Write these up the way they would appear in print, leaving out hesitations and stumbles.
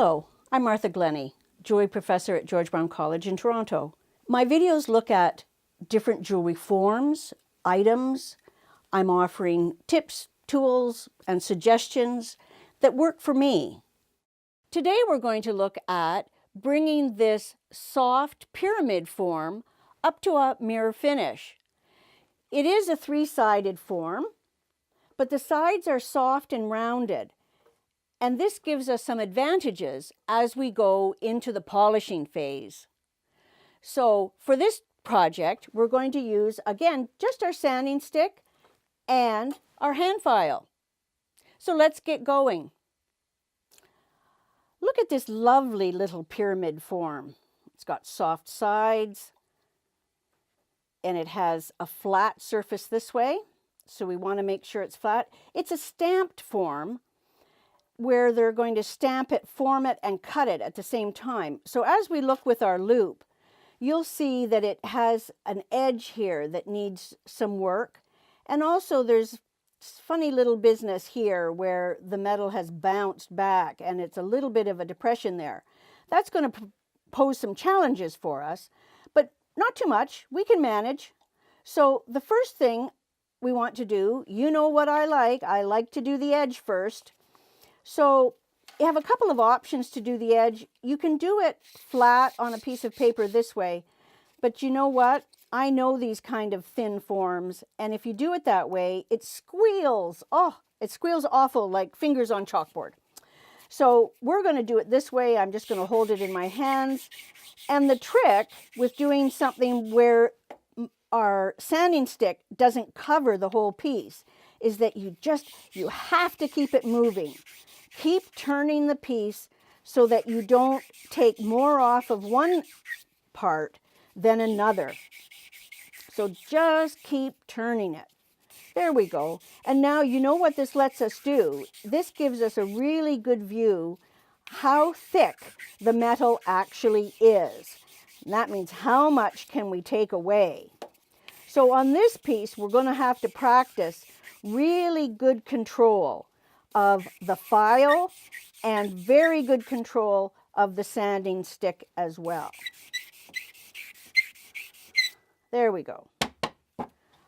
Hello, I'm Martha Glennie, jewelry professor at George Brown College in Toronto. My videos look at different jewelry forms, items. I'm offering tips, tools, and suggestions that work for me. Today we're going to look at bringing this soft pyramid form up to a mirror finish. It is a three-sided form, but the sides are soft and rounded. And this gives us some advantages as we go into the polishing phase. So for this project, we're going to use, again, just our sanding stick and our hand file. So let's get going. Look at this lovely little pyramid form. It's got soft sides and it has a flat surface this way. So we want to make sure it's flat. It's a stamped form, where they're going to stamp it, form it, and cut it at the same time. So as we look with our loop, you'll see that it has an edge here that needs some work. And also there's funny little business here where the metal has bounced back and it's a little bit of a depression there. That's going to pose some challenges for us, but not too much. We can manage. So the first thing we want to do, you know what I like to do the edge first. So you have a couple of options to do the edge. You can do it flat on a piece of paper this way, but you know what? I know these kind of thin forms, and if you do it that way, it squeals. Oh, it squeals awful, like fingers on chalkboard. So we're going to do it this way. I'm just going to hold it in my hands. And the trick with doing something where our sanding stick doesn't cover the whole piece is that you have to keep it moving. Keep turning the piece so that you don't take more off of one part than another. So just keep turning it. There we go. And now you know what this lets us do. This gives us a really good view how thick the metal actually is. And that means how much can we take away. So on this piece, we're going to have to practice really good control of the file and very good control of the sanding stick as well. There we go.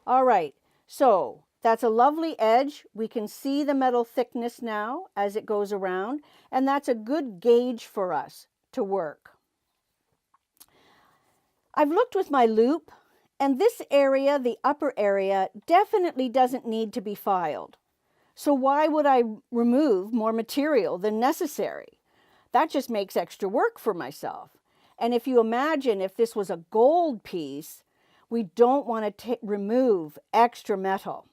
All right, so that's a lovely edge. We can see the metal thickness now as it goes around, and that's a good gauge for us to work. I've looked with my loop, and this area, the upper area, definitely doesn't need to be filed. So why would I remove more material than necessary? That just makes extra work for myself. And if you imagine if this was a gold piece, we don't want to remove extra metal.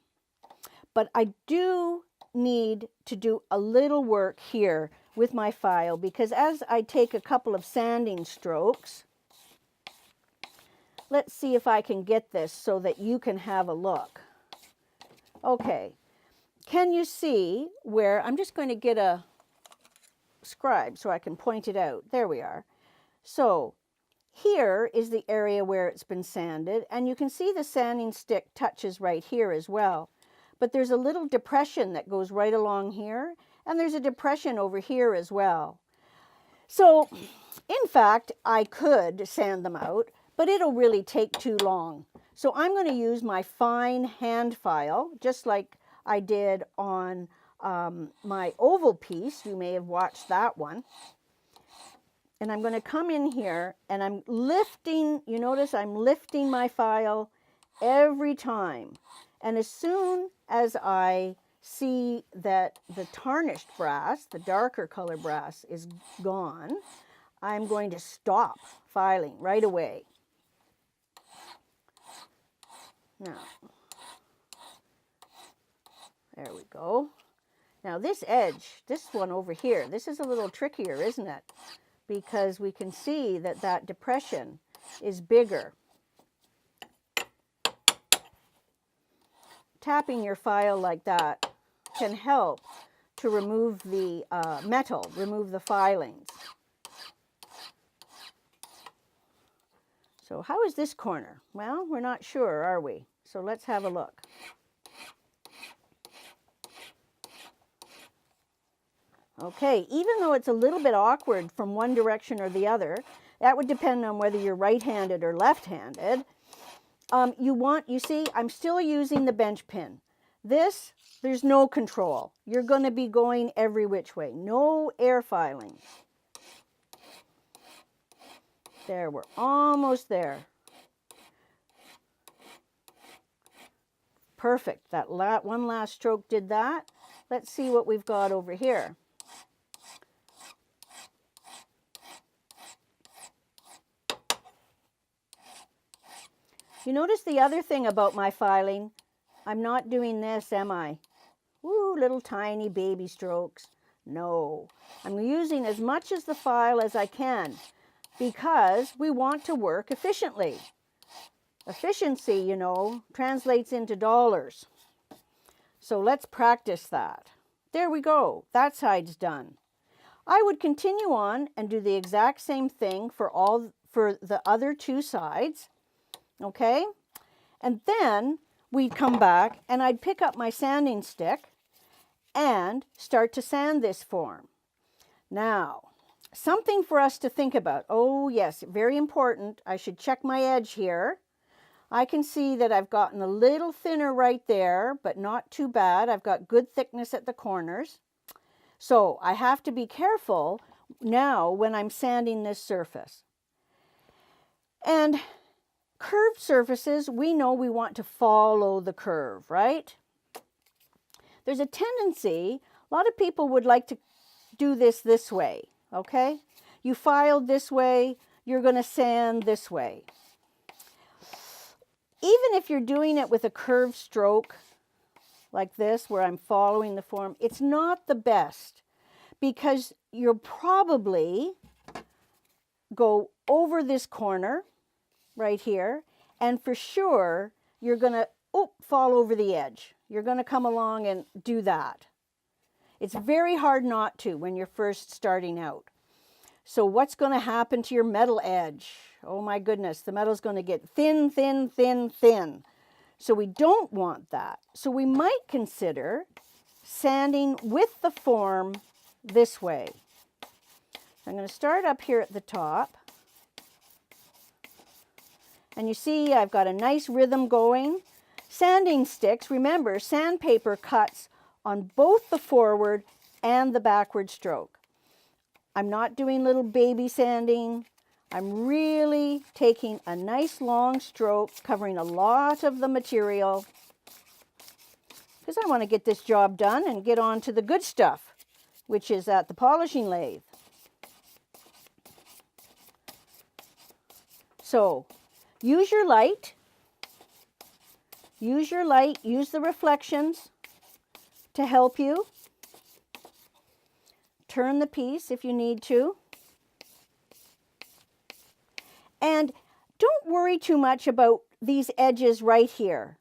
But I do need to do a little work here with my file, because as I take a couple of sanding strokes, let's see if I can get this so that you can have a look. Okay. Can you see where, I'm just going to get a scribe so I can point it out. There we are. So here is the area where it's been sanded, and you can see the sanding stick touches right here as well. But there's a little depression that goes right along here, and there's a depression over here as well. So in fact, I could sand them out, but it'll really take too long. So I'm going to use my fine hand file, just like I did on my oval piece. You may have watched that one. And I'm going to come in here and I'm lifting, you notice I'm lifting my file every time. And as soon as I see that the tarnished brass, the darker color brass, is gone, I'm going to stop filing right away. Now, there we go. Now this edge, this one over here, this is a little trickier, isn't it? Because we can see that that depression is bigger. Tapping your file like that can help to remove the metal, remove the filings. So how is this corner? Well, we're not sure, are we? So let's have a look. Okay, even though it's a little bit awkward from one direction or the other, that would depend on whether you're right-handed or left-handed. You see, I'm still using the bench pin. This, there's no control. You're going to be going every which way. No air filing. There, we're almost there. Perfect. That one last stroke did that. Let's see what we've got over here. You notice the other thing about my filing, I'm not doing this, am I? Ooh, little tiny baby strokes. No, I'm using as much as the file as I can because we want to work efficiently. Efficiency, you know, translates into dollars. So let's practice that. There we go. That side's done. I would continue on and do the exact same thing for the other two sides. Okay? And then we'd come back and I'd pick up my sanding stick and start to sand this form. Now, something for us to think about. Oh yes, very important. I should check my edge here. I can see that I've gotten a little thinner right there, but not too bad. I've got good thickness at the corners. So I have to be careful now when I'm sanding this surface. And curved surfaces, we know we want to follow the curve, right? There's a tendency, a lot of people would like to do this way, okay? You filed this way, you're going to sand this way. Even if you're doing it with a curved stroke like this, where I'm following the form, it's not the best because you'll probably go over this corner right here, and for sure, you're going to fall over the edge. You're going to come along and do that. It's very hard not to when you're first starting out. So what's going to happen to your metal edge? Oh my goodness, the metal's going to get thin, thin, thin, thin. So we don't want that. So we might consider sanding with the form this way. I'm going to start up here at the top. And you see I've got a nice rhythm going. Sanding sticks, remember, sandpaper cuts on both the forward and the backward stroke. I'm not doing little baby sanding. I'm really taking a nice long stroke, covering a lot of the material, because I want to get this job done and get on to the good stuff, which is at the polishing lathe. So use your light, use the reflections to help you. Turn the piece if you need to. And don't worry too much about these edges right here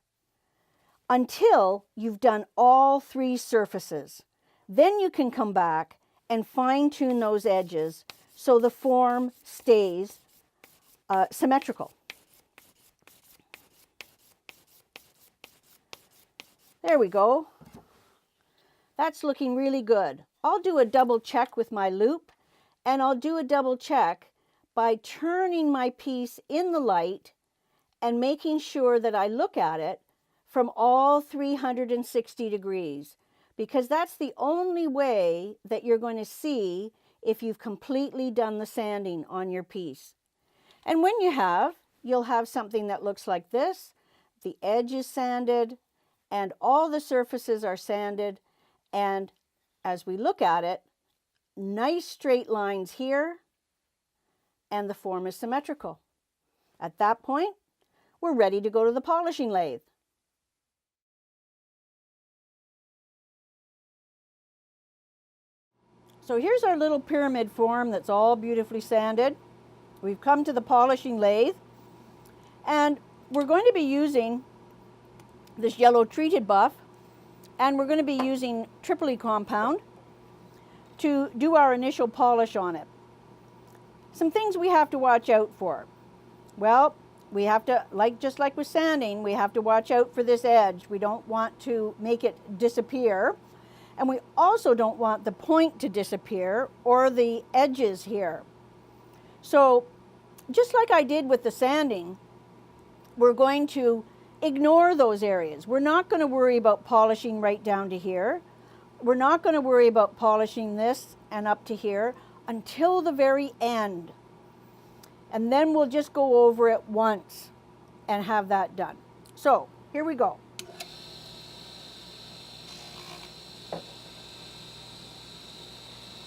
until you've done all three surfaces. Then you can come back and fine-tune those edges so the form stays symmetrical. There we go. That's looking really good. I'll do a double check with my loop, and I'll do a double check by turning my piece in the light and making sure that I look at it from all 360 degrees, because that's the only way that you're going to see if you've completely done the sanding on your piece. And when you have, you'll have something that looks like this. The edge is sanded and all the surfaces are sanded, and as we look at it, nice straight lines here, and the form is symmetrical. At that point, we're ready to go to the polishing lathe. So here's our little pyramid form that's all beautifully sanded. We've come to the polishing lathe, and we're going to be using this yellow treated buff, and we're going to be using Tripoli compound to do our initial polish on it. Some things we have to watch out for. Well, we have to, just like with sanding, we have to watch out for this edge. We don't want to make it disappear. And we also don't want the point to disappear or the edges here. So just like I did with the sanding, we're going to ignore those areas. We're not going to worry about polishing right down to here. We're not going to worry about polishing this and up to here until the very end. And then we'll just go over it once and have that done. So here we go.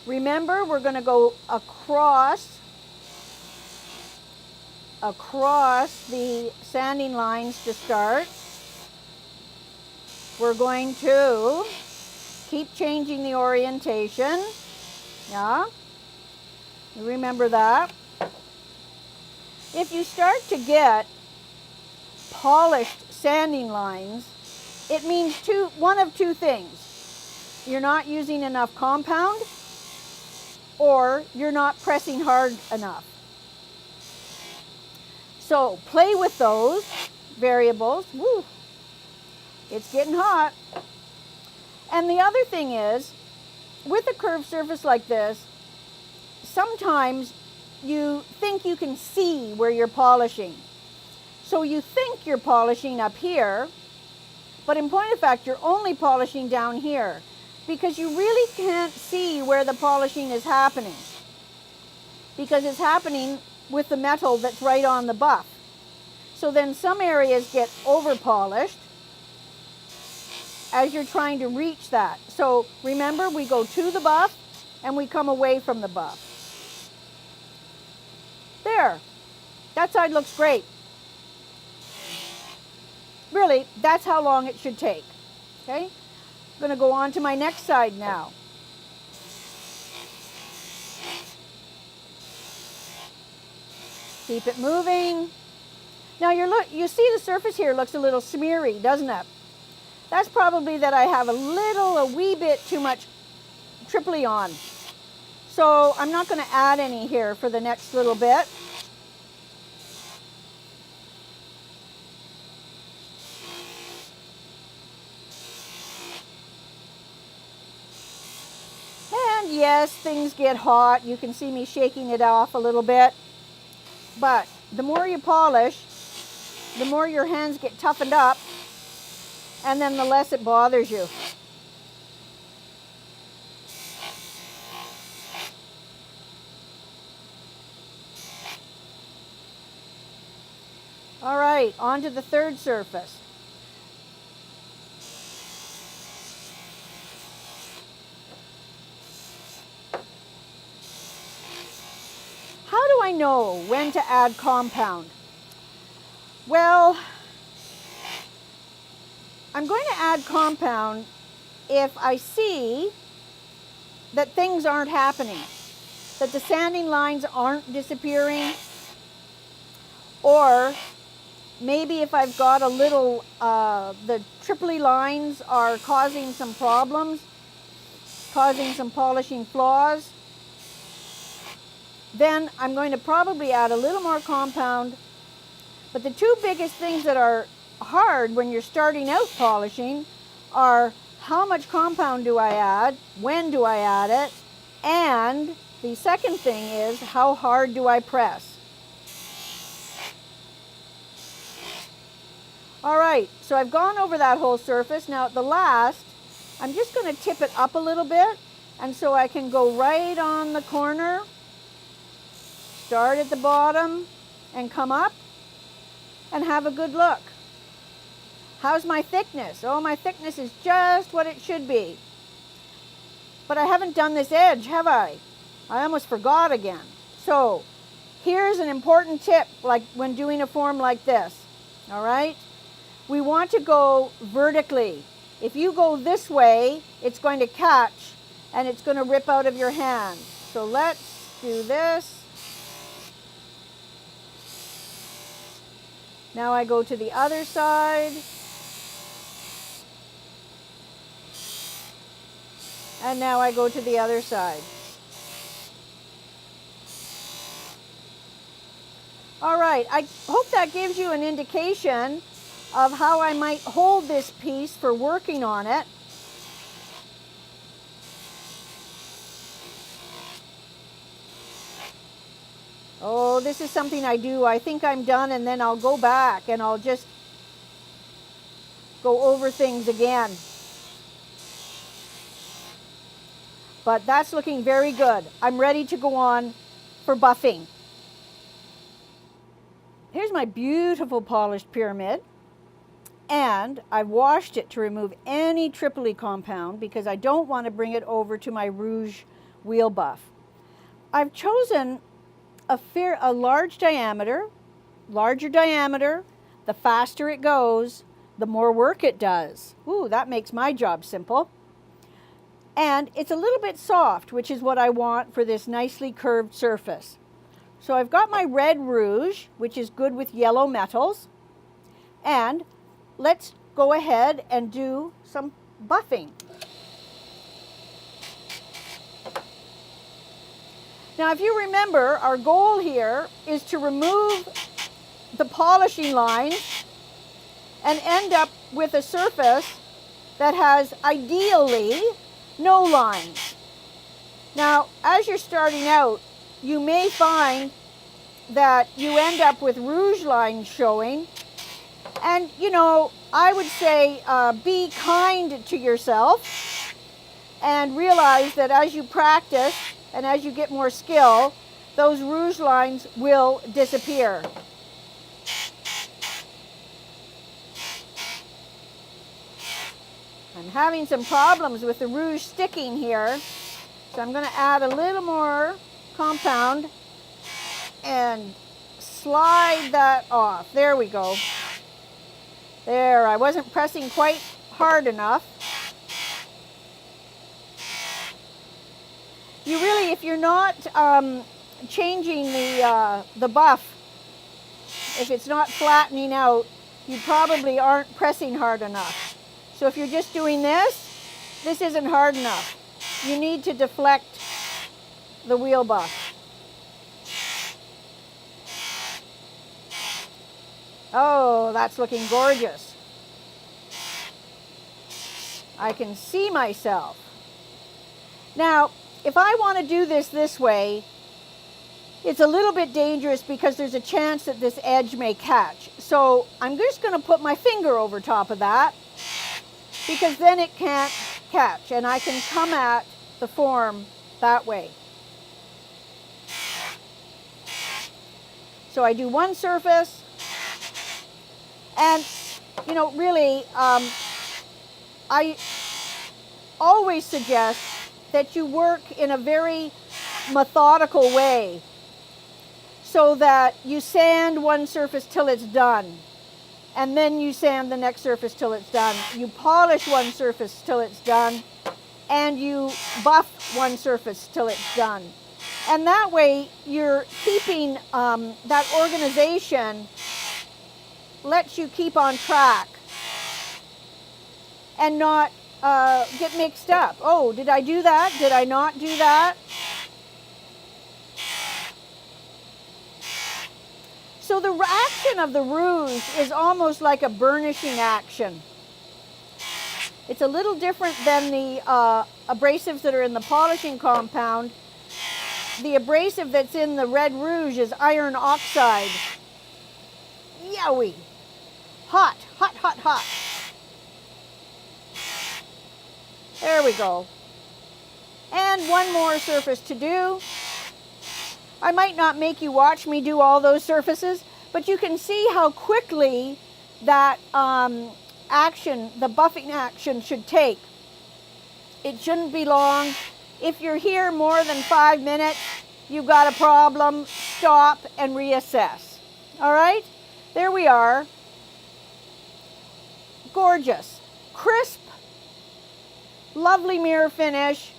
Remember, we're going to go across the sanding lines to start. We're going to keep changing the orientation. Yeah, you remember that. If you start to get polished sanding lines, it means one of two things. You're not using enough compound, or you're not pressing hard enough. So play with those variables. Woo, it's getting hot. And the other thing is, with a curved surface like this, sometimes you think you can see where you're polishing. So you think you're polishing up here, but in point of fact, you're only polishing down here because you really can't see where the polishing is happening, because it's happening with the metal that's right on the buff. So then some areas get over polished as you're trying to reach that. So remember, we go to the buff and we come away from the buff. There, that side looks great. Really, that's how long it should take. Okay, I'm going to go on to my next side now. Keep it moving. Now you see the surface here looks a little smeary, doesn't it? That's probably that I have a wee bit too much triply on. So I'm not going to add any here for the next little bit. And yes, things get hot. You can see me shaking it off a little bit. But the more you polish, the more your hands get toughened up, and then the less it bothers you. All right, on to the third surface. How do I know when to add compound? Well, I'm going to add compound if I see that things aren't happening, that the sanding lines aren't disappearing, or maybe if I've got a little, the triply lines are causing some problems, causing some polishing flaws, then I'm going to probably add a little more compound. But the two biggest things that are hard when you're starting out polishing are how much compound do I add, when do I add it, and the second thing is how hard do I press. All right, so I've gone over that whole surface. Now at the last, I'm just going to tip it up a little bit, and so I can go right on the corner, start at the bottom, and come up and have a good look. How's my thickness? Oh, my thickness is just what it should be. But I haven't done this edge, have I? I almost forgot again. So here's an important tip, like when doing a form like this. All right? We want to go vertically. If you go this way, it's going to catch and it's going to rip out of your hand. So let's do this. Now I go to the other side. And now I go to the other side. All right, I hope that gives you an indication of how I might hold this piece for working on it. Oh, this is something I do. I think I'm done, and then I'll go back and I'll just go over things again. But that's looking very good. I'm ready to go on for buffing. Here's my beautiful polished pyramid. And I've washed it to remove any Tripoli compound because I don't want to bring it over to my Rouge Wheel buff. I've chosen a large diameter. Larger diameter, the faster it goes, the more work it does. Ooh, that makes my job simple. And it's a little bit soft, which is what I want for this nicely curved surface. So I've got my red rouge, which is good with yellow metals. And let's go ahead and do some buffing. Now, if you remember, our goal here is to remove the polishing lines and end up with a surface that has ideally no lines. Now, as you're starting out, you may find that you end up with rouge lines showing. And, you know, I would say be kind to yourself and realize that as you practice and as you get more skill, those rouge lines will disappear. I'm having some problems with the rouge sticking here, so I'm going to add a little more compound and slide that off. There we go. There, I wasn't pressing quite hard enough. You really, if you're not changing the buff, if it's not flattening out, you probably aren't pressing hard enough. So if you're just doing this, this isn't hard enough. You need to deflect the wheel buff. Oh, that's looking gorgeous. I can see myself. Now, if I want to do this way, it's a little bit dangerous because there's a chance that this edge may catch. So I'm just going to put my finger over top of that because then it can't catch and I can come at the form that way. So I do one surface and, you know, really, I always suggest that you work in a very methodical way so that you sand one surface till it's done and then you sand the next surface till it's done. You polish one surface till it's done and you buff one surface till it's done. And that way you're keeping that organization lets you keep on track and not get mixed up. Oh, did I do that? Did I not do that? So the action of the rouge is almost like a burnishing action. It's a little different than the abrasives that are in the polishing compound. The abrasive that's in the red rouge is iron oxide. Yowie! Hot, hot, hot, hot. There we go. And one more surface to do. I might not make you watch me do all those surfaces, but you can see how quickly that action, the buffing action, should take. It shouldn't be long. If you're here more than 5 minutes, you've got a problem. Stop and reassess. All right? There we are. Gorgeous. Crisp. Lovely mirror finish.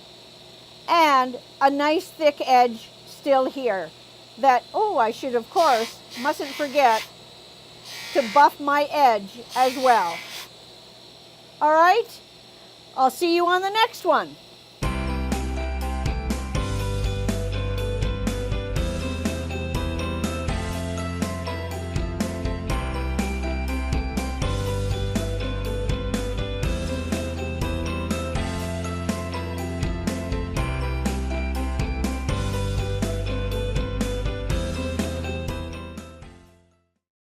And a nice thick edge still here. That, oh, I should, of course, mustn't forget to buff my edge as well. All right? I'll see you on the next one.